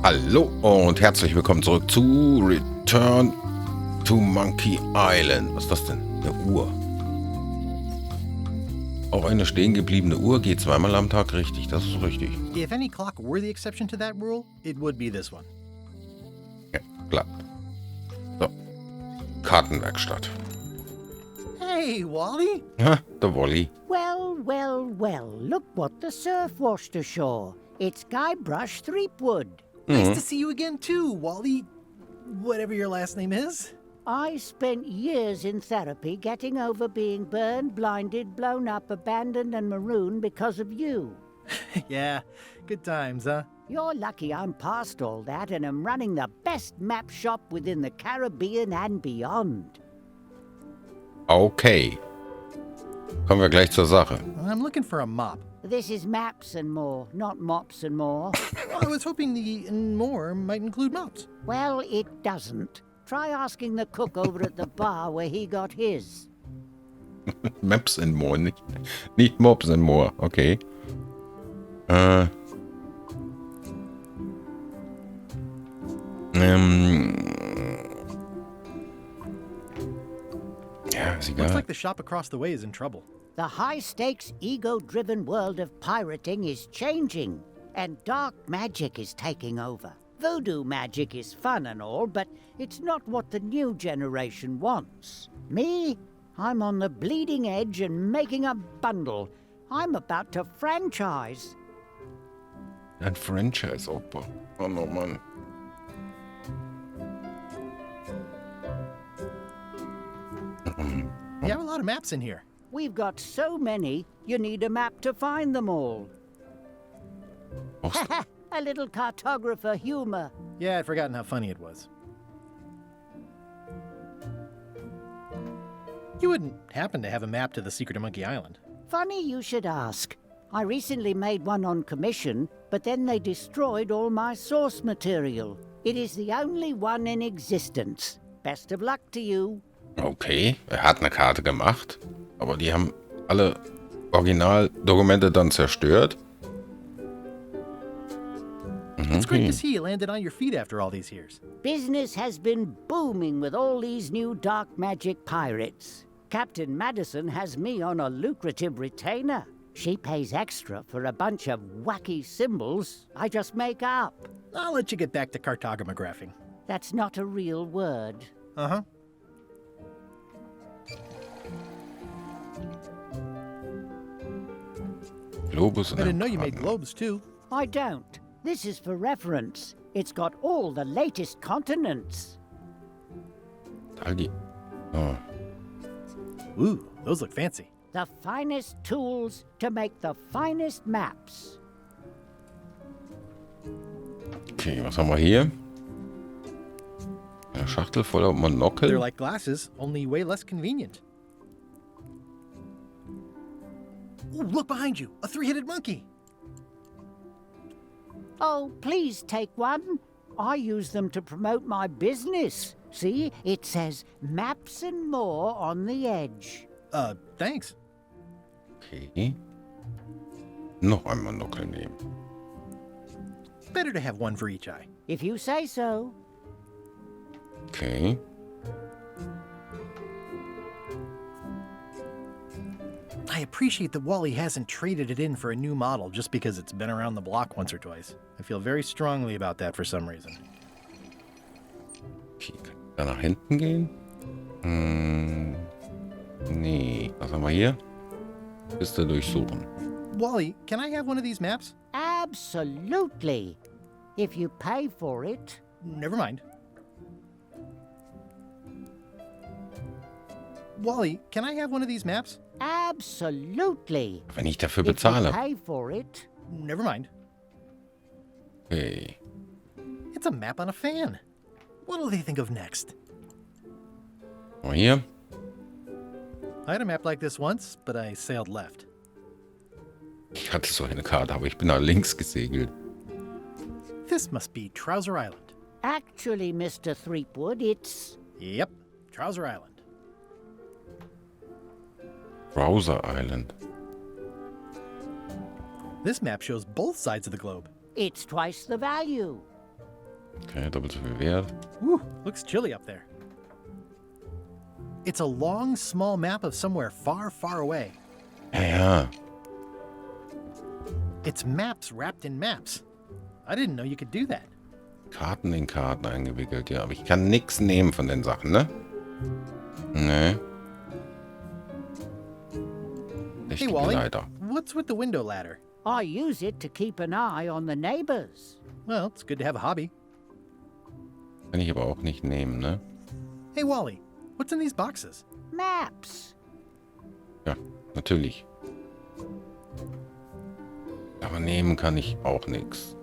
Hallo und herzlich willkommen zurück zu Return to Monkey Island. Was ist das denn? Eine Uhr. Auch eine stehen gebliebene Uhr geht zweimal am Tag richtig. Das ist richtig. If any clock were the exception to that rule, it would be this one. Ja, klappt. So. Kartenwerkstatt. Hey, Wally! Ha, der Wolli. Well, look what the surf washed ashore. It's Guybrush Threepwood. Nice to see you again too, Wally. Whatever your last name is. I spent years in therapy getting over being burned, blinded, blown up, abandoned, and marooned because of you. Yeah, good times, huh? You're lucky I'm past all that and am running the best map shop within the Caribbean and beyond. Okay. Kommen wir gleich zur Sache. I'm looking for a mop. This is maps and more, not mops and more. I was hoping the and more might include mops. Well, it doesn't. Try asking the cook over at the bar where he got his. Maps and more, nicht Mobs and more. Okay. Ja, ist egal. Looks like the shop across the way is in trouble. The high-stakes, ego-driven world of pirating is changing, and dark magic is taking over. Voodoo magic is fun and all, but it's not what the new generation wants. Me? I'm on the bleeding edge and making a bundle. I'm about to franchise. Ein Franchise-Opfer. Oh no, Mann. You have a lot of maps in here. We've got so many, you need a map to find them all. A little cartographer humor. Yeah, I'd forgotten how funny it was. You wouldn't happen to have a map to the secret of Monkey Island. Funny you should ask. I recently made one on commission, but then they destroyed all my source material. It is the only one in existence. Best of luck to you. Okay, hat eine Karte gemacht, aber die haben alle Originaldokumente dann zerstört. It's great to see you landed on your feet after all these years. Business has been booming with all these new dark magic pirates. Captain Madison has me on a lucrative retainer. She pays extra for a bunch of wacky symbols I just make up. I'll let you get back to cartographing. That's not a real word. Uh-huh. Globus I didn't know you made globes too. I don't. This is for reference. It's got all the latest continents. All die. Oh. Ooh, those look fancy. The finest tools to make the finest maps. Okay, was haben wir hier? Eine Schachtel voller Monokel. They're like glasses, only way less convenient. Ooh, look behind you, a three-headed monkey. Oh, please take one. I use them to promote my business. See, it says maps and more on the edge. Thanks. Okay. Noch ein Monokel nehmen. Better to have one for each eye. If you say so. Okay. I appreciate that Wally hasn't traded it in for a new model just because it's been around the block once or twice. I feel very strongly about that for some reason. Okay, kann ich da nach hinten gehen? Nee. Was haben wir hier? Liste durchsuchen. Wally, can I have one of these maps? Absolutely. If you pay for it. Never mind. Wally, can I have one of these maps? Absolutely. Wenn ich dafür If you bezahle. pay for it. Never mind. Okay. It's a map on a fan. What'll they think of next? Mal hier. I had a map like this once, but I sailed left. Ich hatte so eine Karte, aber ich bin nach links gesegelt. This must be Trouser Island. Actually, Mr. Threepwood, it's... Yep, Trouser Island. Browser Island. This map shows both sides of the globe. It's twice the value. Okay, doppelt so viel Wert. Whew, looks chilly up there. It's a long, small map of somewhere far, far away. Ja. It's maps wrapped in maps. I didn't know you could do that. Karten in Karten eingewickelt, ja. Aber ich kann nichts nehmen von den Sachen, ne? Nee. Hey, Richtige Wally, Leiter. what's with the window ladder? I use it to keep an eye on the neighbors. Well, it's good to have a hobby. Kann ich aber auch nicht nehmen, ne? Hey, Wally, what's in these boxes? Maps. Ja, natürlich. Aber nehmen kann ich auch nichts.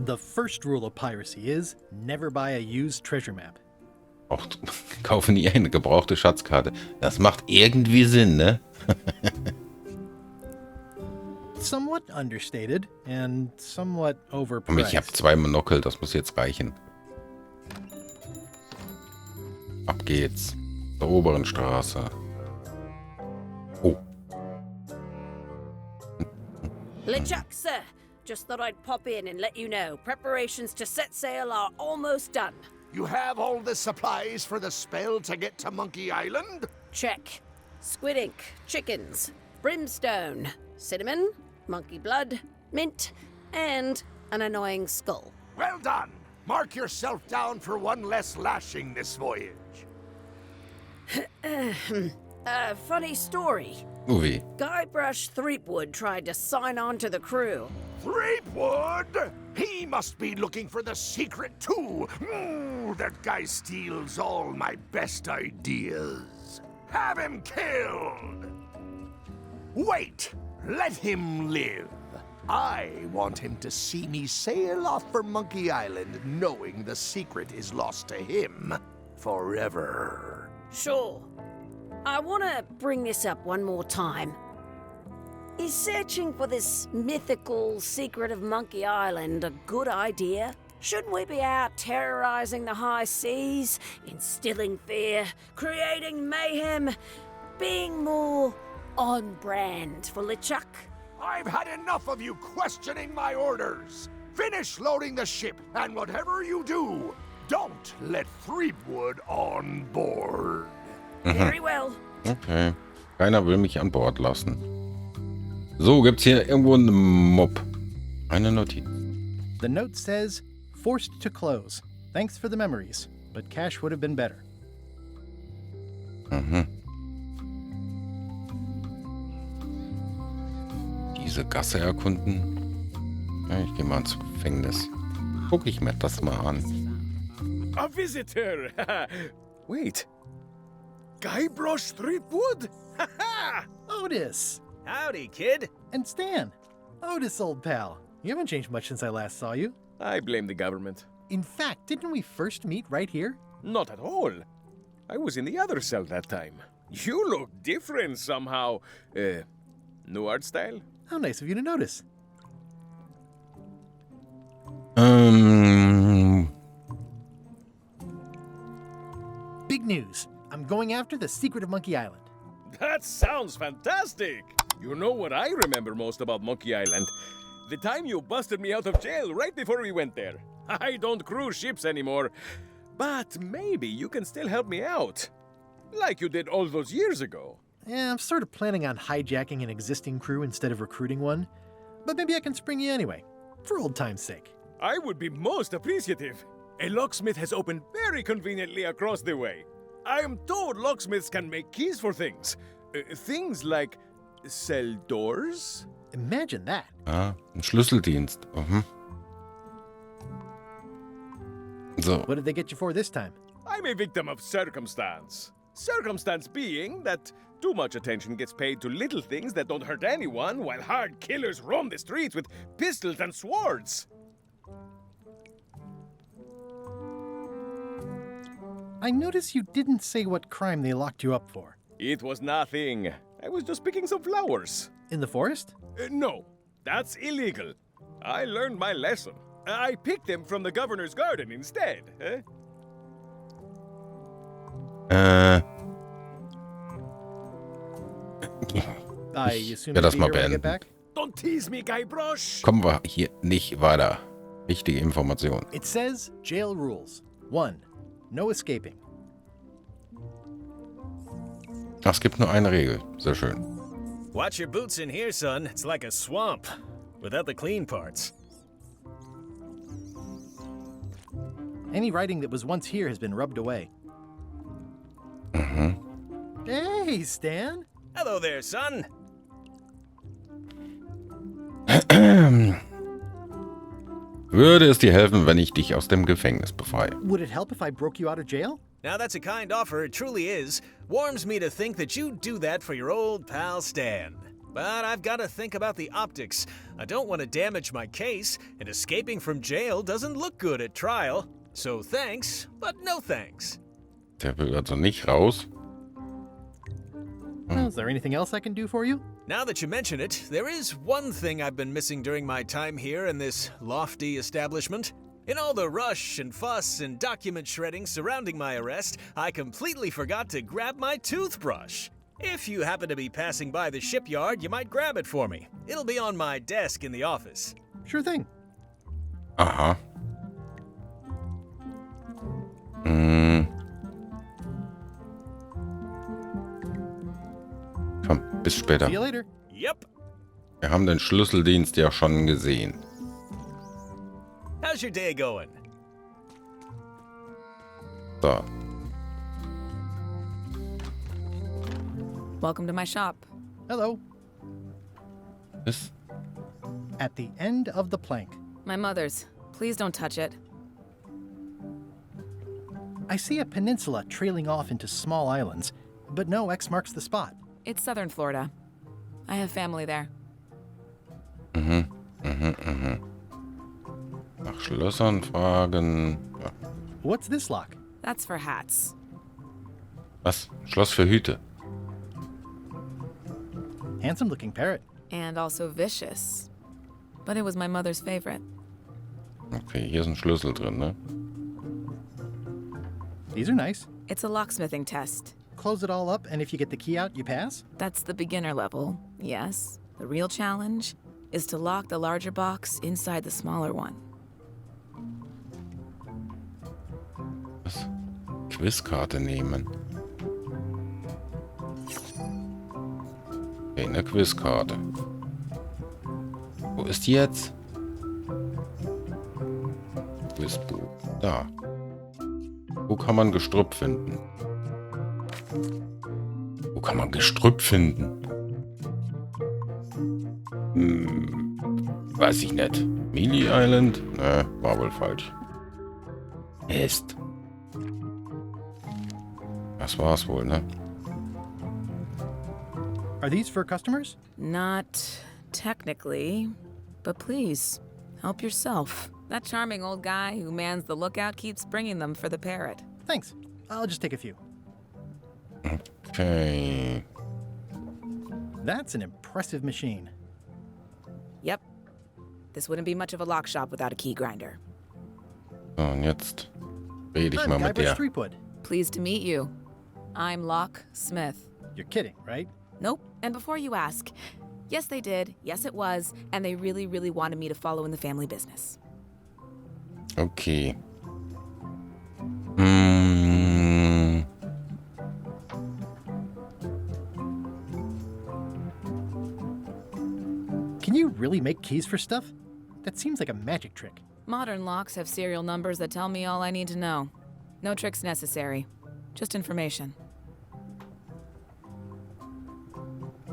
The first rule of piracy is never buy a used treasure map. Auch kaufe nie eine gebrauchte Schatzkarte. Das macht irgendwie Sinn, ne? Somewhat understated and somewhat Und overpriced. ich habe 2 Monokel, das muss jetzt reichen. Ab geht's. Zur oberen Straße. Oh. LeChuck, sir. Just thought I'd pop in and let you know. Preparations to set sail are almost done. You have all the supplies for the spell to get to Monkey Island? Check. Squid ink, chickens, brimstone, cinnamon, monkey blood, mint, and an annoying skull. Well done! Mark yourself down for one less lashing this voyage. Funny story. Uwe. Guybrush Threepwood tried to sign on to the crew. Threepwood! He must be looking for the secret too. That guy steals all my best ideas. Have him killed! Wait! Let him live. I want him to see me sail off for Monkey Island knowing the secret is lost to him forever. Sure. I want to bring this up one more time. Is searching for this mythical secret of Monkey Island a good idea? Shouldn't we be out terrorizing the high seas, instilling fear, creating mayhem, being more on brand for LeChuck? I've had enough of you questioning my orders. Finish loading the ship, and whatever you do, don't let Threepwood on board. Very well. Okay. Keiner will mich an Bord lassen. So, gibt's hier irgendwo einen Mob? Eine Notiz. The note says, forced to close. Thanks for the memories, but cash would have been better. Diese Gasse erkunden. Ja, ich gehe mal ins Gefängnis. Guck ich mir das mal an. A visitor! Wait. Guybrush Threepwood? Otis! Howdy, kid. And Stan! Otis, old pal. You haven't changed much since I last saw you. I blame the government. In fact, didn't we first meet right here? Not at all. I was in the other cell that time. You look different somehow. New art style? How nice of you to notice. Big news. I'm going after the secret of Monkey Island. That sounds fantastic! You know what I remember most about Monkey Island? The time you busted me out of jail right before we went there. I don't cruise ships anymore. But maybe you can still help me out. Like you did all those years ago. Yeah, I'm sort of planning on hijacking an existing crew instead of recruiting one. But maybe I can spring you anyway, for old time's sake. I would be most appreciative. A locksmith has opened very conveniently across the way. I am told locksmiths can make keys for things. Things like cell doors? Imagine that. Ah, ein Schlüsseldienst. So, What did they get you for this time? I'm a victim of circumstance. Circumstance being that too much attention gets paid to little things that don't hurt anyone, while hard killers roam the streets with pistols and swords. I notice you didn't say what crime they locked you up for. It was nothing. I was just picking some flowers. In the forest? No, that's illegal. I learned my lesson. I picked them from the governor's garden instead. I assume Ja, das you'll mal be here when I get beenden. back? Don't tease me, Guybrush. Kommen wir hier nicht weiter. Wichtige Information. It says jail rules. 1. No escaping. Ach, es gibt nur eine Regel. Sehr schön. Watch your boots in here, son. It's like a swamp, without the clean parts. Any writing that was once here has been rubbed away. Hey, Stan. Hello there, son. Würde es dir helfen, wenn ich dich aus dem Gefängnis befreie? Would it help if I broke you out of jail? Now that's a kind offer, it truly is. Warms me to think that you'd do that for your old pal Stan. But I've got to think about the optics. I don't want to damage my case, and escaping from jail doesn't look good at trial. So thanks, but no thanks. Der will also nicht raus. Well, is there anything else I can do for you? Now that you mention it, there is one thing I've been missing during my time here in this lofty establishment. In all the rush and fuss and document shredding surrounding my arrest, I completely forgot to grab my toothbrush. If you happen to be passing by the shipyard, you might grab it for me. It'll be on my desk in the office. Sure thing. Aha. Komm, bis später. See you later. Yep. Wir haben den Schlüsseldienst ja schon gesehen. How's your day going? So. Welcome to my shop. Hello. Ist At the end of the plank. My mother's. Please don't touch it. I see a peninsula trailing off into small islands, but no X marks the spot. It's southern Florida. I have family there. nach Schlössern fragen. Ja. What's this lock? That's for hats. Was? Schloss für Hüte. Handsome looking parrot. And also vicious. But it was my mother's favorite. Okay, hier ist ein Schlüssel drin, ne? These are nice. It's a locksmithing test. Close it all up, and if you get the key out, you pass? That's the beginner level, yes. The real challenge is to lock the larger box inside the smaller one. Was? Quizkarte nehmen. Okay, eine Quizkarte. Wo ist die jetzt? Quizbuch. Da. Wo kann man Gestrüpp finden? Wo kann man Gestrüpp finden? Weiß ich nicht. Mealy Island? Ne, war wohl falsch. Mist. Das war's wohl, ne? Are these for customers? Not technically, but please, help yourself. That charming old guy who mans the lookout keeps bringing them for the parrot. Thanks. I'll just take a few. Okay. That's an impressive machine. Yep. This wouldn't be much of a lock shop without a key grinder. So, und jetzt rede ich mal mit Guybrush der. Threepwood. Pleased to meet you. I'm Locke Smith. You're kidding, right? Nope. And before you ask, yes, they did. Yes, it was. And they really, really wanted me to follow in the family business. Okay. Can you really make keys for stuff? That seems like a magic trick. Modern locks have serial numbers that tell me all I need to know. No tricks necessary. Just information.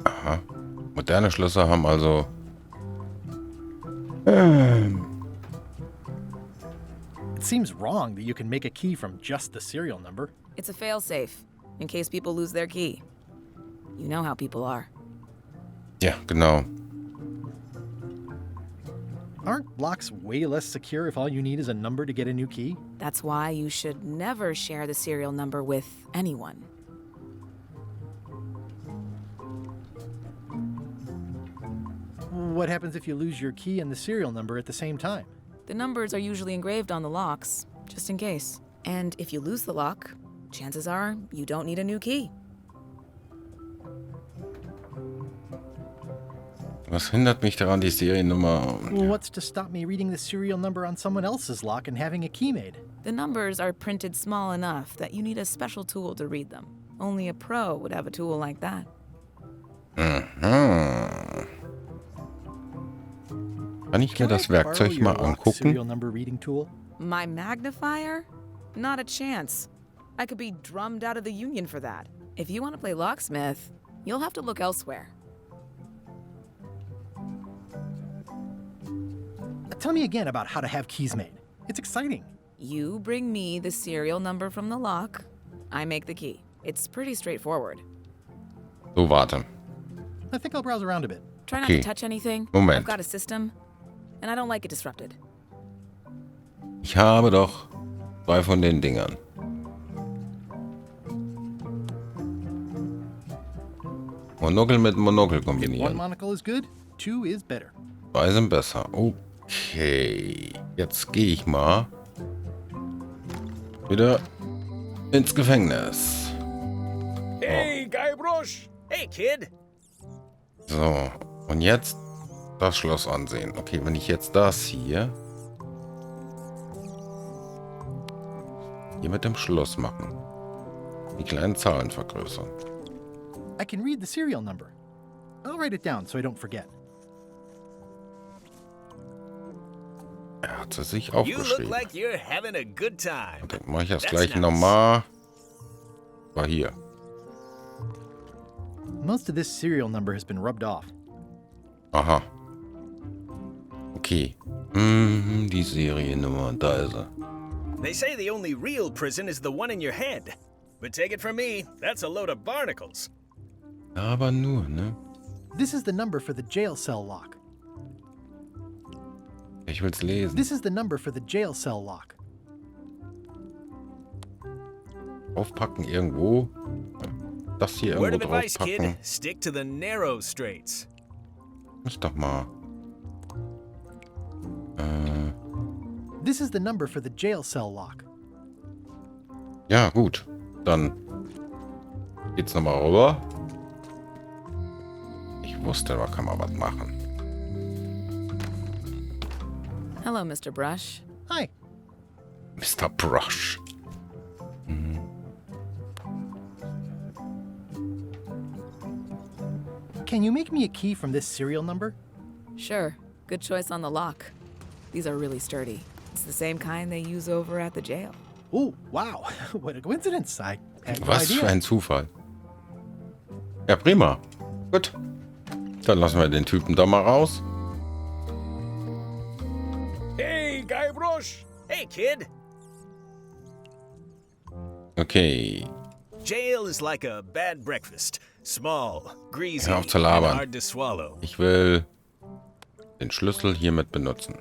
Aha. Moderne Schlösser haben also. It seems wrong that you can make a key from just the serial number. It's a failsafe, in case people lose their key. You know how people are. Ja, genau. Aren't locks way less secure if all you need is a number to get a new key? That's why you should never share the serial number with anyone. What happens if you lose your key and the serial number at the same time? The numbers are usually engraved on the locks, just in case. And if you lose the lock, chances are you don't need a new key. Was hindert mich daran, die Seriennummer... Well, what's to stop me reading the serial number on someone else's lock and having a key made? The numbers are printed small enough that you need a special tool to read them. Only a pro would have a tool like that. Mhm. Kann ich mir Can I das borrow Werkzeug your mal lock serial angucken? number reading tool? My magnifier? Not a chance. I could be drummed out of the union for that. If you want to play locksmith, you'll have to look elsewhere. Tell me again about how to have keys made. It's exciting. You bring me the serial number from the lock, I make the key. It's pretty straightforward. So, warte. I think I'll browse around a bit. Try not Okay. to touch anything. Moment. I've got a system, and I don't like it disrupted. Ich habe doch 2 von den Dingern. Monokel mit Monokel One kombinieren. monocle is good, 2 is better. 2 sind besser. Okay. Jetzt gehe ich mal wieder ins Gefängnis. Hey, Guybrush! Hey, kid. So. Und jetzt das Schloss ansehen. Okay, wenn ich jetzt das hier mit dem Schloss machen. Die kleinen Zahlen vergrößern. I can read the serial number. I'll write it down so I don't forget. Er hat sie sich You look aufgeschrieben. like you're having a good time. Okay, mache ich das That's gleich nice. nochmal. War hier. Most of this serial number has been rubbed off. Aha. Okay. Die Seriennummer, da ist er. They say the only real prison is the one in your head. But take it from me, that's a load of barnacles. Aber nur, ne? This is the number for the jail cell lock. Ich will's lesen. This is the number for the jail cell lock. Aufpacken irgendwo. Das hier Word irgendwo of advice, kid. draufpacken. Stick to the narrow straights. Muss doch mal. This is the number for the jail cell lock. Ja, gut. Dann geht's nochmal rüber. Ich wusste, da kann man was machen. Hello, Mr. Brush. Hi. Mr. Brush. Can you make me a key from this serial number? Sure, good choice on the lock. These are really sturdy. It's the same kind they use over at the jail. Oh, wow. What a coincidence. I had no Was für idea. ein Zufall. Ja, prima. Gut. Dann lassen wir den Typen da mal raus. Hey, Guybrush! Hey, kid. Okay. Jail is like a bad breakfast. Small, greasy, Hör auf zu and labern. hard to swallow. Ich will den Schlüssel hiermit benutzen.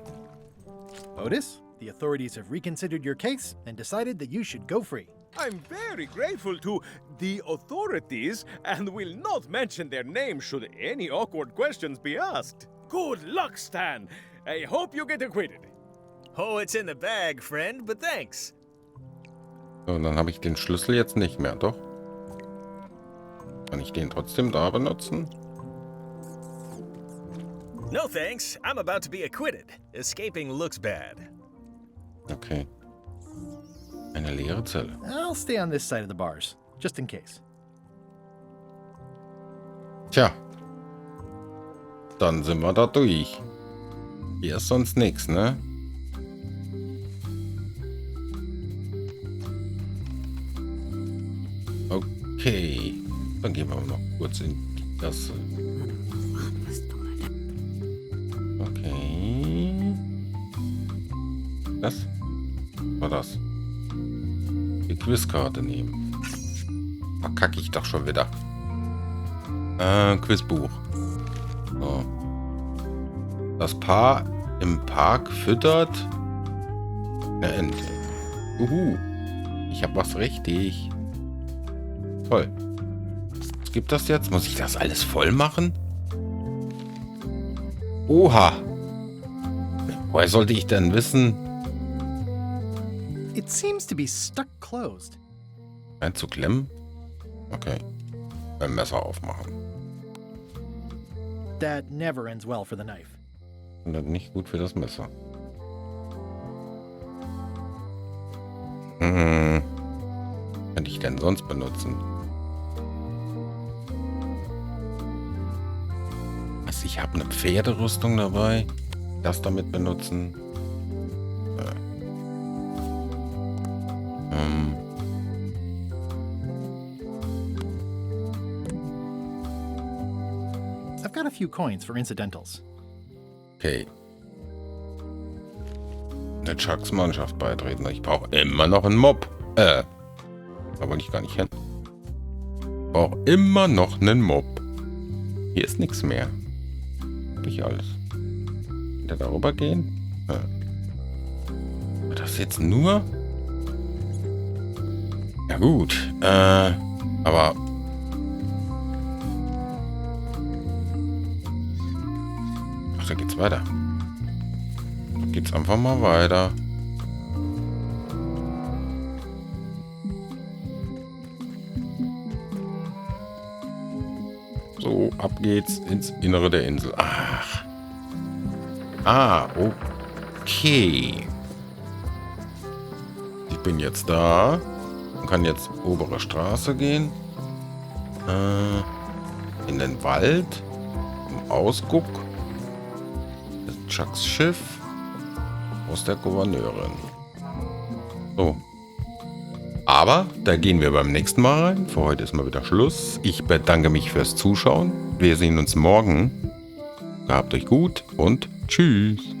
Otis, the authorities have reconsidered your case and decided that you should go free. I'm very grateful to the authorities and will not mention their name should any awkward questions be asked. Good luck, Stan. I hope you get acquitted. Oh, it's in the bag, friend, but thanks. So, dann habe ich den Schlüssel jetzt nicht mehr, doch? Kann ich den trotzdem da benutzen? No thanks. I'm about to be acquitted. Escaping looks bad. Okay. Eine leere Zelle. I'll stay on this side of the bars, just in case. Tja. Dann sind wir da durch. Hier ist sonst nichts, ne? Okay. Dann gehen wir noch kurz in die Gasse. Okay. Das? War das? Die Quizkarte nehmen. Verkacke ich doch schon wieder. Quizbuch. So. Das Paar im Park füttert eine Ente. Juhu. Ich habe was richtig. Toll. Was gibt das jetzt? Muss ich das alles voll machen? Oha. Woher sollte ich denn wissen? It seems to be stuck closed. Einzuklemmen? Okay. Beim Messer aufmachen. that never ends well for the knife. Und das nicht gut für das Messer. Könnte ich denn sonst benutzen? Was, ich habe eine Pferderüstung dabei? Das damit benutzen? I've got a few coins for incidentals. Okay. Der Chucks Mannschaft beitreten. Ich brauche immer noch einen Mob. Da wollte ich gar nicht hin. Ich brauche immer noch einen Mob. Hier ist nichts mehr. Hab ich alles. Wieder darüber gehen? Wird das jetzt nur? Ja gut. Aber... Ach, da geht's weiter. Da geht's einfach mal weiter. So, ab geht's ins Innere der Insel. Ach. Ah, okay. Ich bin jetzt da und kann jetzt obere Straße gehen. In den Wald. Im Ausguck. Das Chucks Schiff. Aus der Gouverneurin. So. Aber da gehen wir beim nächsten Mal rein. Für heute ist mal wieder Schluss. Ich bedanke mich fürs Zuschauen. Wir sehen uns morgen. Gehabt euch gut und tschüss.